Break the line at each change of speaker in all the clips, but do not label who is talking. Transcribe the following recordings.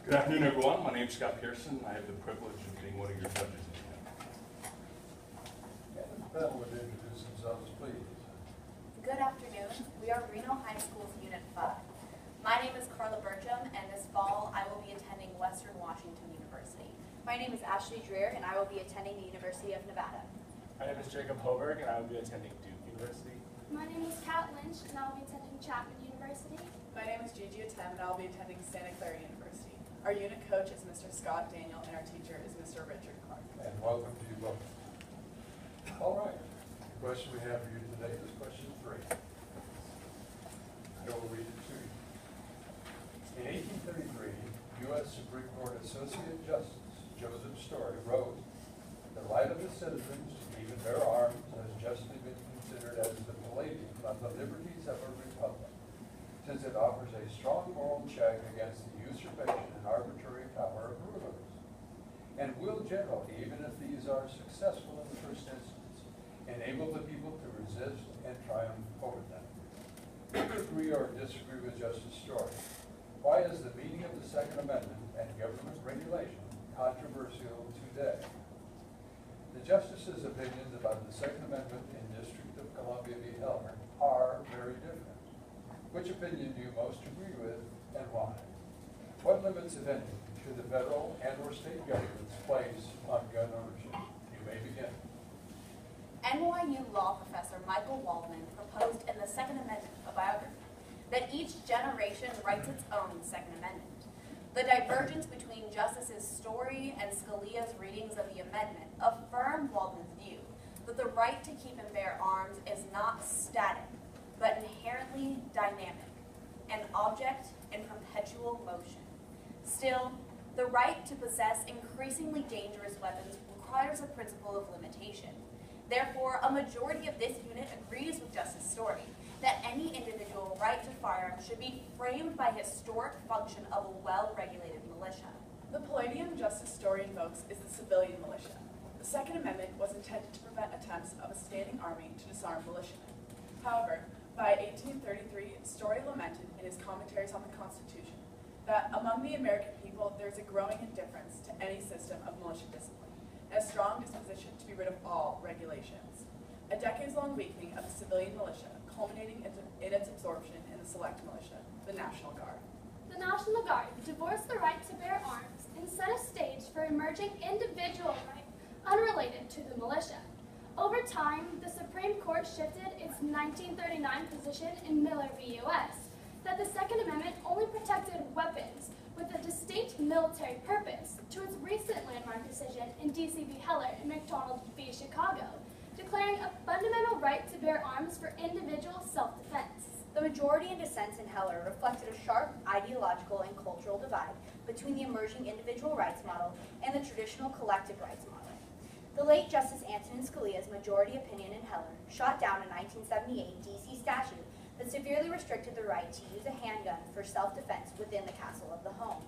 Good afternoon, everyone. My name is Scott Pearson. I have the privilege of being one of your judges tonight.
And the panel would introduce themselves, please.
Good afternoon. We are Reno High School's Unit 5. My name is Carla Burcham, and this fall I will be attending Western Washington University.
My name is Ashley Dreer, and I will be attending the University of Nevada.
My name is Jacob Hoberg, and I will be attending Duke University.
My name is Kat Lynch, and I will be attending Chapman University.
My name is Gigi Atem, and I will be attending Santa Clara University. Our unit coach is Mr. Scott Daniel, and our teacher is Mr. Richard Clark.
And welcome to you both. All right. The question we have for you today is question 3. I will read it to you. In 1833, U.S. Supreme Court Associate Justice Joseph Story wrote, "The right of the citizens to even bear arms has justly been considered as the palladium of the liberties of a republic, since it offers a strong moral check against the usurpation and arbitrary power of rulers, and will generally, even if these are successful in the first instance, enable the people to resist and triumph over them." Do you agree or disagree with Justice Story? Why is the meaning of the Second Amendment and government regulation controversial today? The Justice's opinions about the Second Amendment in District of Columbia v. Heller are very different. Which opinion do you most agree with, and why? What limits, if any, should the federal and or state governments place on gun ownership? You may begin.
NYU law professor Michael Waldman proposed in the Second Amendment, a biography, that each generation writes its own Second Amendment. The divergence between Justices Story and Scalia's readings of the amendment affirmed Waldman's view that the right to keep and bear arms is not static, but inherently dynamic, an object in perpetual motion. Still, the right to possess increasingly dangerous weapons requires a principle of limitation. Therefore, a majority of this unit agrees with Justice Story that any individual right to firearms should be framed by historic function of a well-regulated militia.
The palladium Justice Story invokes is the civilian militia. The Second Amendment was intended to prevent attempts of a standing army to disarm militiamen. However, by 1833, Story lamented in his commentaries on the Constitution that among the American people there is a growing indifference to any system of militia discipline, and a strong disposition to be rid of all regulations. A decades-long weakening of the civilian militia, culminating in its absorption in the select militia, the National Guard.
The National Guard divorced the right to bear arms and set a stage for emerging individual right unrelated to the militia. Over time, the Supreme Court shifted its 1939 position in Miller v. U.S. that the Second Amendment only protected weapons with a distinct military purpose to its recent landmark decision in D.C. v. Heller and McDonald v. Chicago, declaring a fundamental right to bear arms for individual self-defense.
The majority in dissents in Heller reflected a sharp ideological and cultural divide between the emerging individual rights model and the traditional collective rights model. The late Justice Antonin Scalia's majority opinion in Heller shot down a 1978 D.C. statute that severely restricted the right to use a handgun for self-defense within the castle of the home.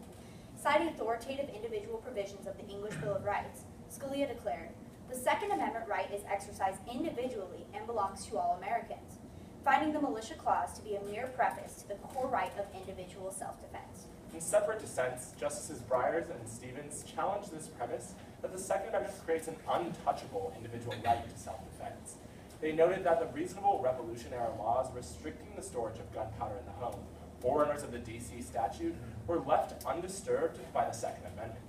Citing authoritative individual provisions of the English Bill of Rights, Scalia declared, "The Second Amendment right is exercised individually and belongs to all Americans," finding the militia clause to be a mere preface to the core right of individual self-defense.
In separate dissents, Justices Breyer and Stevens challenged this premise that the Second Amendment creates an untouchable individual right to self-defense. They noted that the reasonable Revolutionary laws restricting the storage of gunpowder in the home, forerunners of the D.C. statute, were left undisturbed by the Second Amendment.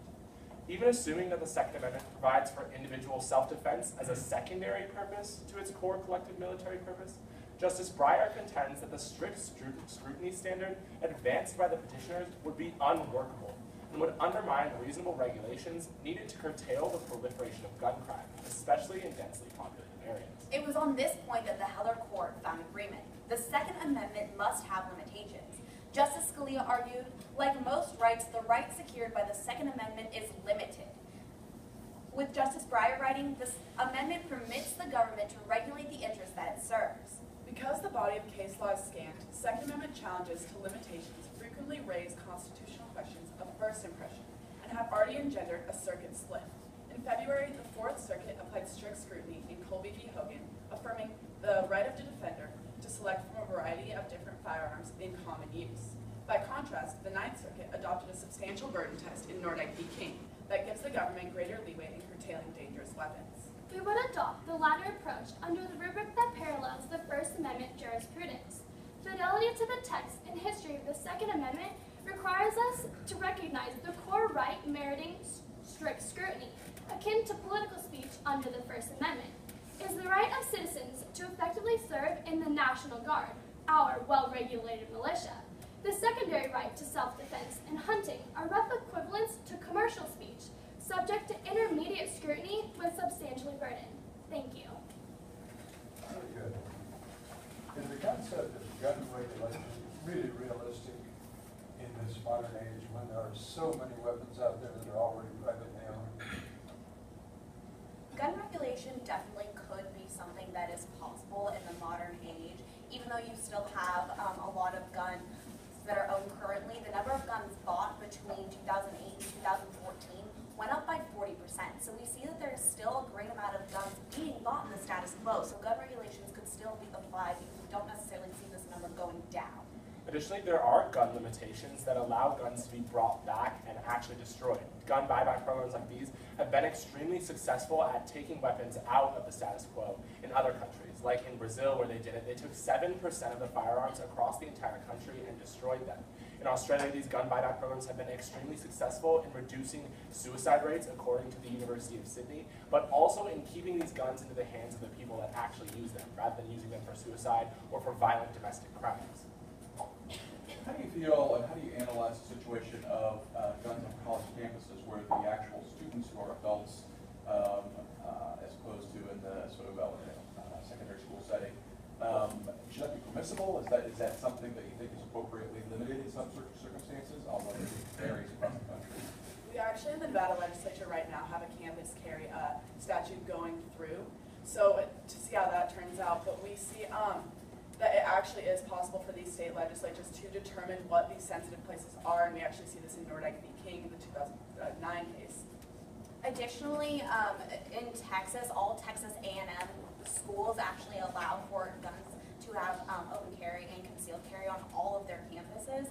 Even assuming that the Second Amendment provides for individual self-defense as a secondary purpose to its core collective military purpose, Justice Breyer contends that the strict scrutiny standard advanced by the petitioners would be unworkable and would undermine reasonable regulations needed to curtail the proliferation of gun crime, especially in densely populated areas.
It was on this point that the Heller Court found agreement. The Second Amendment must have limitations. Justice Scalia argued, like most rights, the right secured by the Second Amendment is limited. With Justice Breyer writing, this amendment permits the government to regulate the interests that it serves.
Because the body of case law is scant, Second Amendment challenges to limitations frequently raise constitutional questions of first impression and have already engendered a circuit split. In February, the Fourth Circuit applied strict scrutiny in Colby v. Hogan, affirming the right of the defender to select from a variety of different firearms in common use. By contrast, the Ninth Circuit adopted a substantial burden test in Nordyke v. King that gives the government greater leeway in curtailing dangerous weapons.
We would adopt the latter approach under the rubric that parallels the First Amendment jurisprudence. Fidelity to the text and history of the Second Amendment requires us to recognize the core right meriting strict scrutiny, akin to political speech under the First Amendment, is the right of citizens to effectively serve in the National Guard, our well-regulated militia. The secondary right to self-defense and hunting are rough equivalents to commercial speech, subject to intermediate scrutiny when substantially burdened. Thank you.
Very good. Is the concept of gun regulation really realistic in this modern age when there are so many weapons out there that are already privately owned?
Gun regulation definitely could be something that is possible in the modern age, even though you still have a lot of guns that are owned currently. The number of guns bought between 2008 and 2014 went up by 40%. So we see that there's still a great amount of guns being bought in the status quo. So gun regulations could still be applied because we don't necessarily see this number going down.
Additionally, there are gun limitations that allow guns to be brought back and actually destroyed. Gun buyback programs like these have been extremely successful at taking weapons out of the status quo in other countries. Like in Brazil, where they did it, they took 7% of the firearms across the entire country and destroyed them. In Australia, these gun buyback programs have been extremely successful in reducing suicide rates, according to the University of Sydney, but also in keeping these guns into the hands of the people that actually use them, rather than using them for suicide or for violent domestic crimes.
How do you feel and how do you analyze the situation of guns on college campuses where the actual students who are adults, as opposed to in the sort of secondary school setting, should that be permissible? Is that something that you think is appropriately limited in some circumstances, although it varies across the country?
We actually in the Nevada legislature right now have a campus carry statute going through. So to see how that turns out, but we see that it actually is possible for these state legislatures to determine what these sensitive places are, and we actually see this in Nordyke v. King in the 2009 case.
Additionally, in Texas, all Texas A&M schools actually allow for guns to have open carry and concealed carry on all of their campuses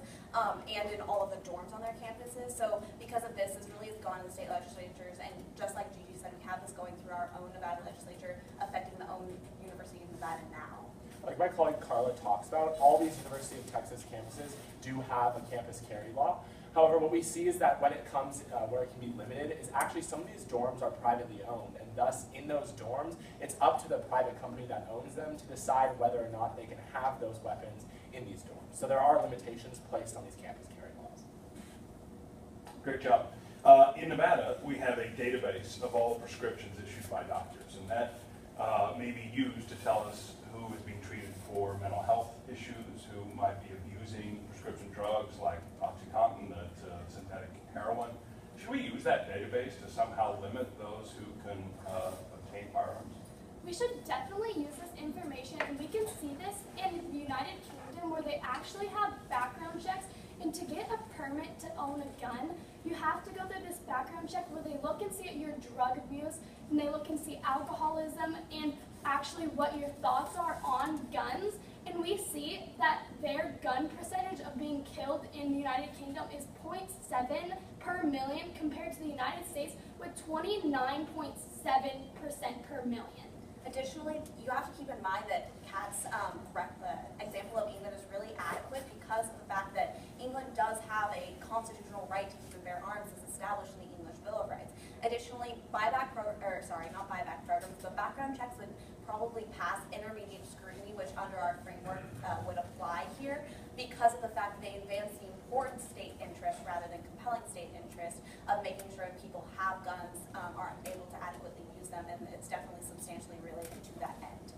and in all of the dorms on their campuses. So because of this really has gone to the state legislatures, and just like Gigi said, we have this going through our own Nevada legislature, affecting the own University of Nevada now.
Like my colleague Carla talks about, all these University of Texas campuses do have a campus carry law. However, what we see is that when it comes where it can be limited is actually some of these dorms are privately owned, and thus in those dorms, it's up to the private company that owns them to decide whether or not they can have those weapons in these dorms. So there are limitations placed on these campus carry laws.
Great job. In Nevada, we have a database of all the prescriptions issued by doctors, and that may be used to tell us who is being treated for mental health issues, who might be abusing prescription drugs like OxyContin, synthetic heroin. Should we use that database to somehow limit those who can obtain firearms?
We should definitely use this information, and we can see this in the United Kingdom where they actually have background checks, and to get a permit to own a gun, you have to go through this background check where they look and see at your drug abuse, and they look and see alcoholism, and actually what your thoughts are on guns. And we see that their gun percentage of being killed in the United Kingdom is 0.7 per million compared to the United States with 29.7% per million.
Additionally, you have to keep in mind that Kat's example of England is really adequate because of the fact that England does have a constitutional right to keep and bear arms as established in the English Bill of Rights. Additionally, background checks would probably pass intermediate scrutiny, which under our framework would apply here because of the fact that they advance the important state interest rather than compelling state interest of making sure people have guns, are able to adequately use them, and it's definitely substantially related to that end.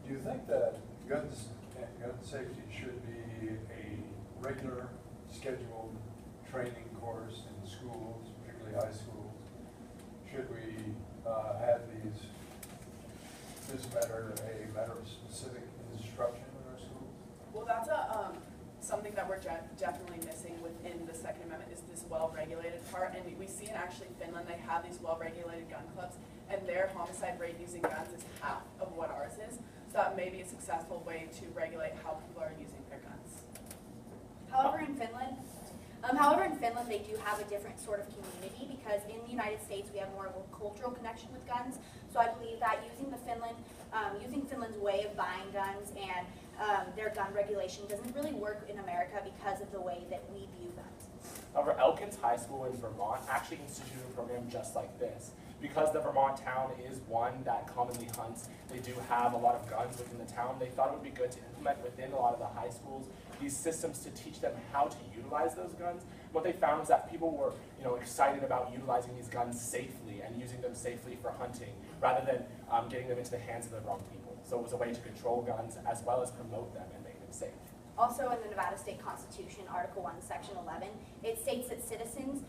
Do you think that gun safety should be a regular scheduled training course in schools, particularly high schools? Should we have this matter a matter of specific instruction in our schools?
Well, that's something that we're definitely missing within the Second Amendment is this well-regulated part. And we see in actually Finland, they have these well-regulated gun clubs, and their homicide rate using guns is half of what ours is. So that maybe a successful way to regulate how people are using their guns.
However, in Finland, they do have a different sort of community because in the United States we have more of a cultural connection with guns. So I believe that using Finland's way of buying guns and their gun regulation doesn't really work in America because of the way that we view guns.
However, Elkins High School in Vermont actually instituted a program just like this. Because the Vermont town is one that commonly hunts, they do have a lot of guns within the town. They thought it would be good to implement within a lot of the high schools these systems to teach them how to utilize those guns. What they found was that people were, excited about utilizing these guns safely and using them safely for hunting, rather than getting them into the hands of the wrong people. So it was a way to control guns as well as promote them and make them safe.
Also in the Nevada State Constitution, Article 1, Section 11, it states that citizens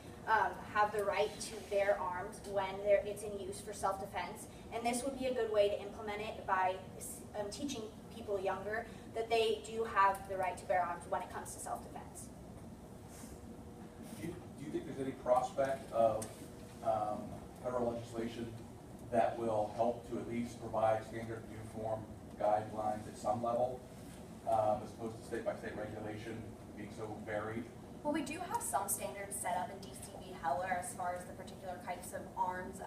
have the right to bear arms when it's in use for self-defense. And this would be a good way to implement it by teaching people younger that they do have the right to bear arms when it comes to self-defense.
Do you think there's any prospect of federal legislation that will help to at least provide standard uniform guidelines at some level, as opposed to state-by-state regulation being so varied?
Well, we do have some standards set up in DCV Heller as far as the particular types of arms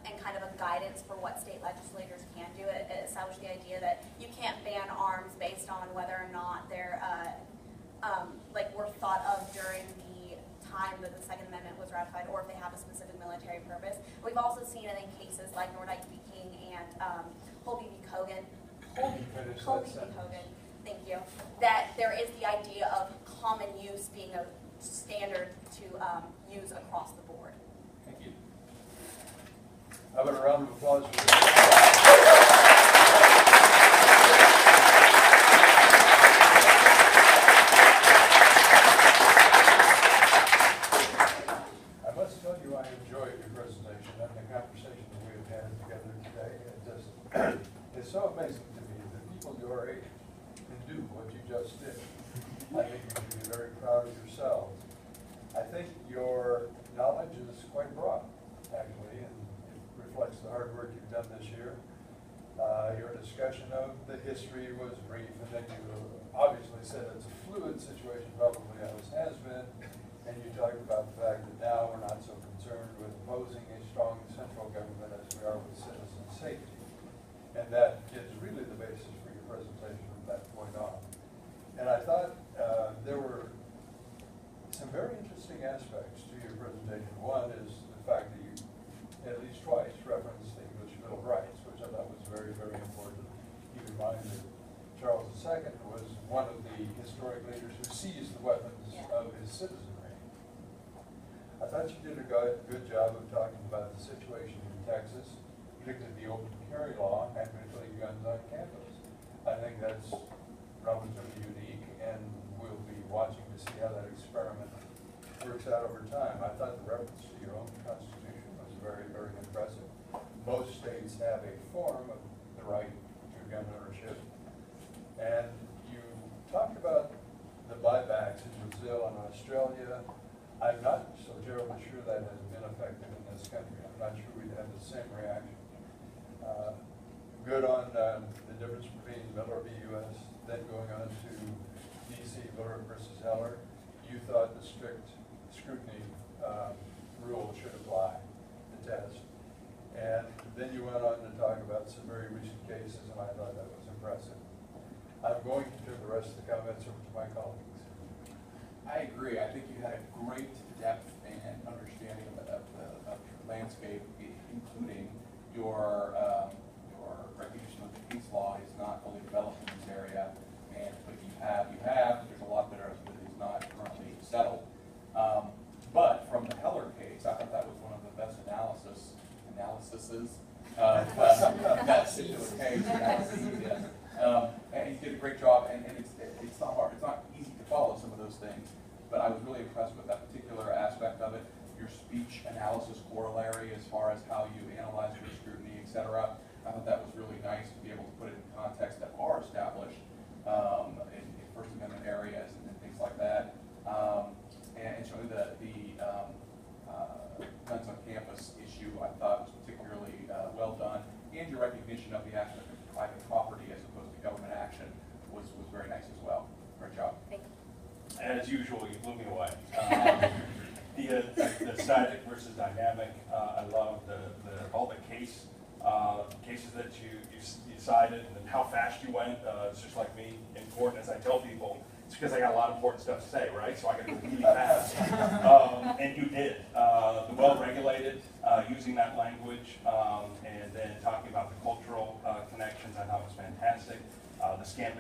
and kind of a guidance for what state legislators can do. It established the idea that you can't ban arms based on whether or not they're were thought of during the time that the Second Amendment was ratified, or if they have a specific military purpose. We've also seen it in cases like Nordyke v. King and Holby v. Kogan. Holby v. Kogan. Thank you. That there is the idea of common use being a standard to use across the board.
Thank you.
How about a round of applause for this? I must tell you I enjoyed your presentation and the conversation that we have had together today. It's so amazing to me that people your age can do what you just did. I think you should be very proud of yourselves. I think your knowledge is quite broad, actually, and it reflects the hard work you've done this year. Your discussion of the history was brief, and then you obviously said it's a fluid situation, probably always has been, and you talked about the fact that now we're not so concerned with opposing a strong central government as we are with citizen safety. And that is really the basis for your presentation from that point on. And I thought there were some very interesting aspects to your presentation. One is the fact that you at least twice referenced the English Bill of Rights, which I thought was very, very important. Keep in mind that Charles II was one of the historic leaders who seized the weapons of his citizenry. I thought you did a good job of talking about the situation in Texas, particularly the open carry law and particularly guns on campus. I think that's relatively unique, and we'll be watching to see how that experiment works out over time. I thought the reference to your own Constitution was very, very impressive. Most states have a form of the right to gun ownership. And you talked about the buybacks in Brazil and Australia. I'm not so terribly sure that has been effective in this country. I'm not sure we'd have the same reaction. Good on the difference between Miller v. U.S., then going on to D.C. Miller versus Heller. You thought the strict scrutiny rule should apply, the test. And then you went on to talk about some very recent cases, and I thought that was impressive. I'm going to turn the rest of the comments over to my colleagues.
I agree. I think you had a great depth and understanding of the landscape, including your recognition of the case law is not fully developed in this area, but you have. There's a lot there that is not currently settled. But from the Heller case, I thought that was one of the best analyses of that particular case. And you did a great job, and it's not hard. It's not easy to follow some of those things, but I was really impressed with that particular aspect of it. Your speech analysis corollary, as far as how you analyze your scrutiny, etc. I thought that was really nice to be able to put it in context that are established in First Amendment areas and things like that. And certainly the guns on campus issue I thought was particularly well done, and your recognition of the aspect of private property as opposed to government action was very nice as well. Great job.
Thank you.
As usual, you blew me away. The static versus dynamic, I love all the cases that you cited and how fast you went. It's just like me, important as I tell people, it's because I got a lot of important stuff to say, right? So I got to go really fast. And you did. The well-regulated, using that language, and then talking about the cultural connections, I thought was fantastic. The scant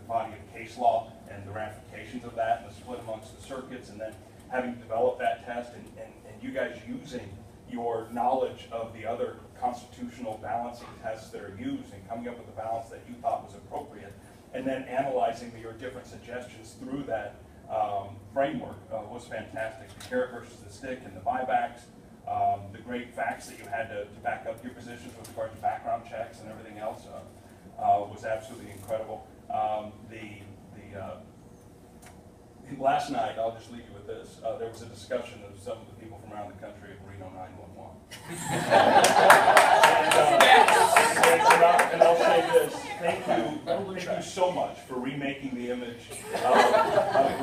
body of case law and the ramifications of that, and the split amongst the circuits, and then having developed that test, and you guys using your knowledge of the other constitutional balancing tests that are used and coming up with a balance that you thought was appropriate, and then analyzing your different suggestions through that framework was fantastic. The carrot versus the stick and the buybacks, the great facts that you had to back up your positions with regard to background checks and everything else was absolutely incredible. Last night, I'll just leave you with this, there was a discussion of some of the people from around the country of Reno 911. And I'll say this, thank you so much for remaking the image of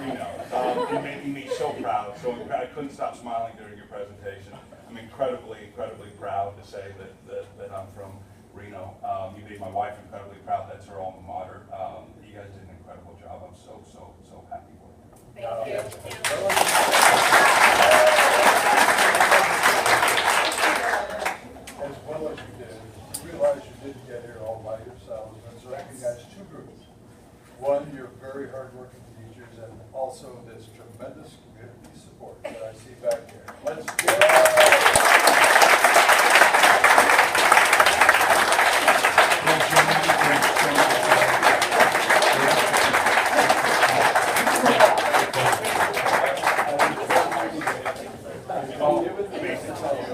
Reno and making me so proud. So I couldn't stop smiling during your presentation. I'm incredibly proud to say that I'm from Reno. You made my wife incredibly proud. That's her alma mater. You guys did an incredible job. I'm so happy for you.
Thank you.
As well as you did, realize you didn't get here all by yourselves. Let's recognize two groups. One, your very hardworking teachers, and also this tremendous community support that I see back here. Let's give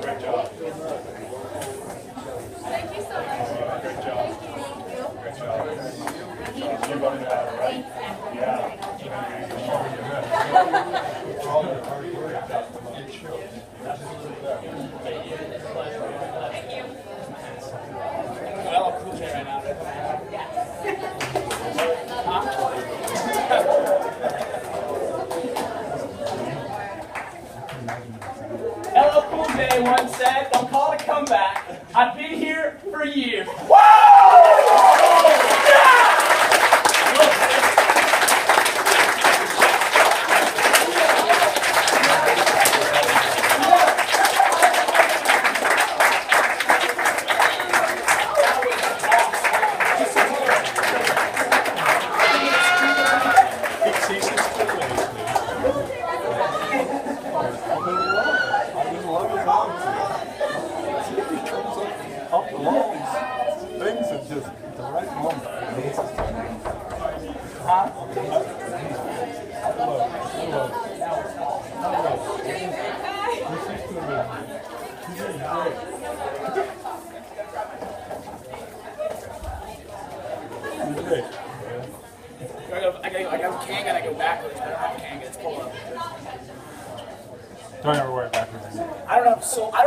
Great job.
Thank you so much.
Great job. Great job. You're running out, right? Yeah.
all your hard work. It shows.
Well, cool right now. LL Cool J once said, "Don't call it a comeback. I've been here for years." Woo!
Things are just the right moment.
I got a Kanga, I go backwards, but I don't have a Kanga, it's pull up.
Don't ever wear it backwards.
I don't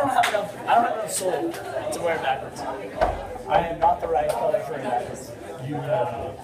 have enough soul to wear it backwards. I am not the right color for it backwards.
You have.